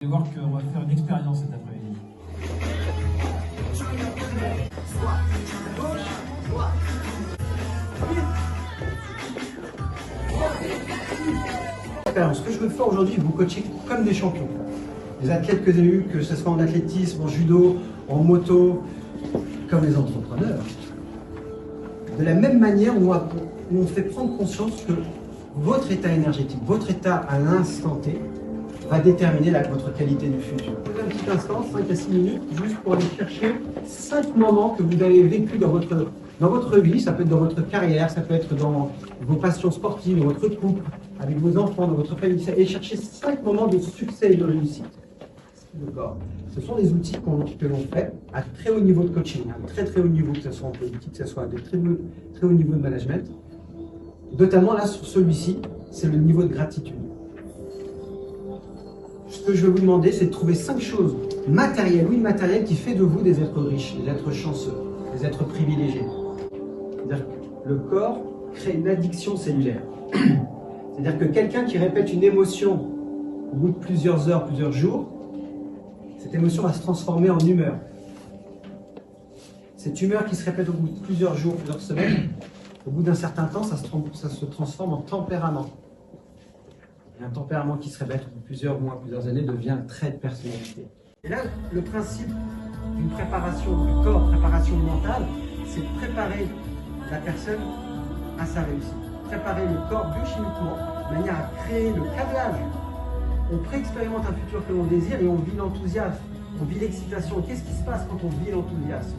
Vous allez voir qu'on va faire une expérience cet après-midi. Ce que je veux faire aujourd'hui, vous coacher comme des champions. Les athlètes que j'ai eus, que ce soit en athlétisme, en judo, en moto, comme les entrepreneurs. De la même manière, on fait prendre conscience que votre état énergétique, votre état à l'instant T, va déterminer votre qualité du futur. Prenez un petit instant, 5 à 6 minutes, juste pour aller chercher 5 moments que vous avez vécu dans votre vie. Ça peut être dans votre carrière, ça peut être dans vos passions sportives, dans votre couple, avec vos enfants, dans votre famille. Et chercher 5 moments de succès et de réussite. D'accord. Ce sont des outils que l'on fait à très haut niveau de coaching, à très haut niveau, que ce soit en politique, que ce soit à de très haut niveau de management. Notamment là, sur celui-ci, c'est le niveau de gratitude. Ce que je vais vous demander, c'est de trouver 5 choses matérielles ou immatérielles qui fait de vous des êtres riches, des êtres chanceux, des êtres privilégiés. C'est-à-dire que le corps crée une addiction cellulaire. C'est-à-dire que quelqu'un qui répète une émotion au bout de plusieurs heures, plusieurs jours, cette émotion va se transformer en humeur. Cette humeur qui se répète au bout de plusieurs jours, plusieurs semaines, au bout d'un certain temps, ça se transforme en tempérament. Et un tempérament qui se répète au bout de plusieurs mois, plusieurs années, devient un trait de personnalité. Et là, le principe d'une préparation du corps, préparation mentale, c'est de préparer la personne à sa réussite. Préparer le corps biochimiquement, de manière à créer le câblage. On préexpérimente un futur que l'on désire et on vit l'enthousiasme, on vit l'excitation. Qu'est-ce qui se passe quand on vit l'enthousiasme?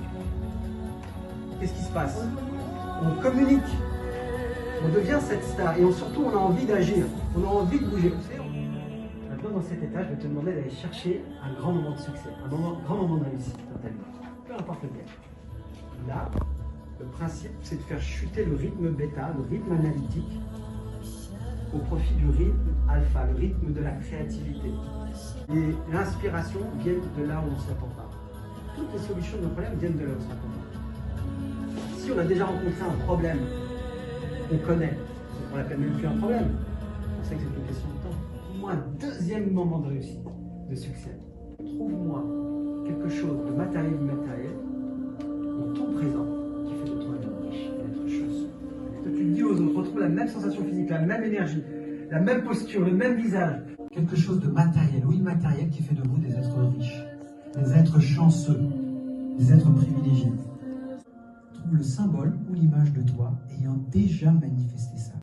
Qu'est-ce qui se passe? On communique. On devient cette star et surtout on a envie d'agir, on a envie de bouger. Maintenant dans cet état, je vais te demander d'aller chercher un grand moment de succès, un grand moment de réussite dans ta vie, peu importe lequel. Là, le principe c'est de faire chuter le rythme bêta, le rythme analytique, au profit du rythme alpha, le rythme de la créativité. Et l'inspiration vient de là où on ne s'attend pas. Toutes les solutions de nos problèmes viennent de là où on ne s'attend pas. Si on a déjà rencontré un problème, on connaît, on l'appelle même plus un problème. On sait que c'est une question de temps. Trouve-moi un deuxième moment de réussite, de succès. Trouve-moi quelque chose de matériel ou immatériel dans ton présent qui fait de toi un homme riche, un être chanceux. Toi, tu le dis aux autres, retrouve la même sensation physique, la même énergie, la même posture, le même visage. Quelque chose de matériel ou immatériel qui fait de vous des êtres riches, des êtres chanceux, des êtres privilégiés. Trouve le symbole ou l'image de toi ayant déjà manifesté ça.